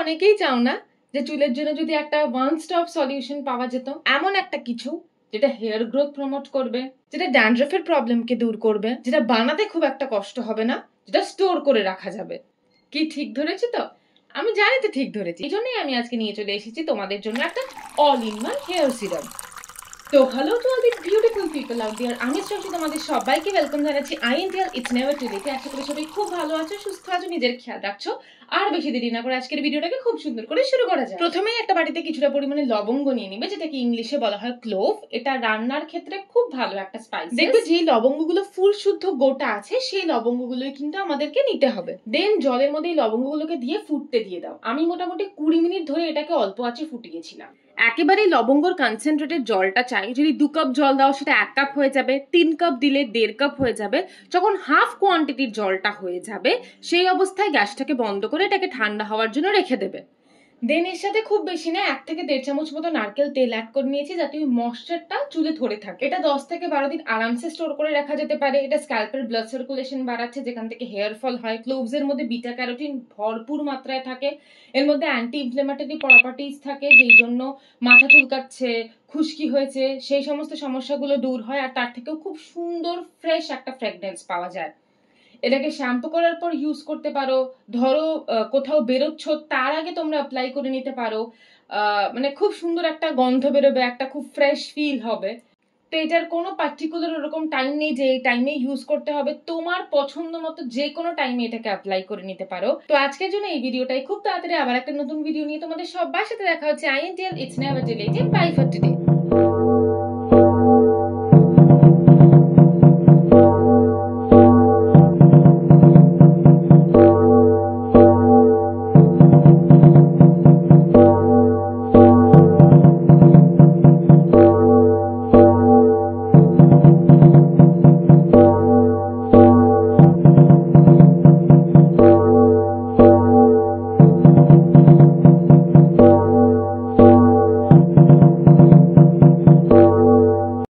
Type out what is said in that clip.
অনেকেই চাও না যে চুলের জন্য যদি একটা ওয়ান স্টপ সলিউশন পাওয়া যেত, এমন একটা কিছু যেটা হেয়ার গ্রোথ প্রমোট করবে, যেটা ড্যান্ড্রফের প্রবলেমকে দূর করবে, যেটা বানাতে খুব একটা কষ্ট হবে না, যেটা স্টোর করে রাখা যাবে। কি ঠিক ধরেছি তো? আমি জানি তো ঠিক ধরেছি। এই জন্যই আমি আজকে নিয়ে চলে এসেছি তোমাদের জন্য একটা all in one hair serum. তো hello to all the beautiful people out there, আমি শ্রেয়সী তোমাদের সবাইকে ওয়েলকাম জানাচ্ছি INTL it's never too late. আশা করি সবাই খুব ভালো আছো, সুস্থ আছো, নিজের খেয়াল রাখছো। আর বেশি দেরি না করে আজকের ভিডিওটাকে খুব সুন্দর করে শুরু করা যায়। প্রথমেই একটা বাটিতে কিছুটা পরিমাণে লবঙ্গ নিয়ে নিবে, যেটাকে ইংলিশে বলা হয় ক্লোভ। এটা রান্নার ক্ষেত্রে খুব ভালো একটা স্পাইস। দেখবে যে লবঙ্গগুলো ফুল শুদ্ধ গোটা আছে, সেই লবঙ্গগুলোই কিন্তু আমাদেরকে নিতে হবে। দেন জলের মধ্যে এই লবঙ্গগুলোকে দিয়ে ফুটতে দিয়ে দাও। আমি মোটামুটি 20 মিনিট ধরে এটাকে অল্প আঁচে ফুটিয়েছিলাম। একেবারে লবঙ্গর কনসেন্ট্রেটেড জলটা চাই। যদি 2 কাপ জল দাও সেটা 1 কাপ হয়ে যাবে, 3 কাপ দিলে 1.5 কাপ হয়ে যাবে। যখন হাফ কোয়ান্টিটির জলটা হয়ে যাবে সেই অবস্থায় গ্যাসটাকে বন্ধ করে এটাকে ঠান্ডা হওয়ার জন্য রেখে দেবে। দেন এর সাথে খুব বেশি না 1 থেকে 1.5 চামচ মতো নারকেল তেল অ্যাড করে নিয়েছি, যাতে ওই ময়েশ্চারটা চুলে ধরে থাকে। এটা 10 থেকে 12 দিন আরামসে স্টোর করে রাখা যেতে পারে। এটা স্ক্যাল্পের ব্লাড সার্কুলেশন বাড়াচ্ছে, যেখান থেকে হেয়ার ফল হয়। ক্লোভস এর মধ্যে বিটা ক্যারোটিন ভরপুর মাত্রায় থাকে। এর মধ্যে অ্যান্টি ইনফ্লেমেটরি প্রপার্টিজ থাকে, যেই জন্য মাথা চুলকাচ্ছে, খুশকি হয়েছে, সেই সমস্ত সমস্যাগুলো দূর হয়। আর তার থেকেও খুব সুন্দর ফ্রেশ একটা ফ্রেগনেন্স পাওয়া যায়। এটাকে শ্যাম্পু করার পর ইউজ করতে পারো। ধরো কোথাও বেরোচ্ছ, তার আগে তোমরা অ্যাপ্লাই করে নিতে পারো। মানে খুব সুন্দর একটা গন্ধ বেরোবে, একটা খুব ফ্রেশ ফিল হবে। তো এটার কোনো পার্টিকুলার ওরকম টাইম নেই যে এই টাইমে ইউজ করতে হবে। তোমার পছন্দ মতো যে কোনো টাইমে এটাকে অ্যাপ্লাই করে নিতে পারো। তো আজকের জন্য এই ভিডিওটাই। খুব তাড়াতাড়ি আবার একটা নতুন ভিডিও নিয়ে তোমাদের সবার সাথে দেখা হচ্ছে। INTL it's never too late. Bye for today.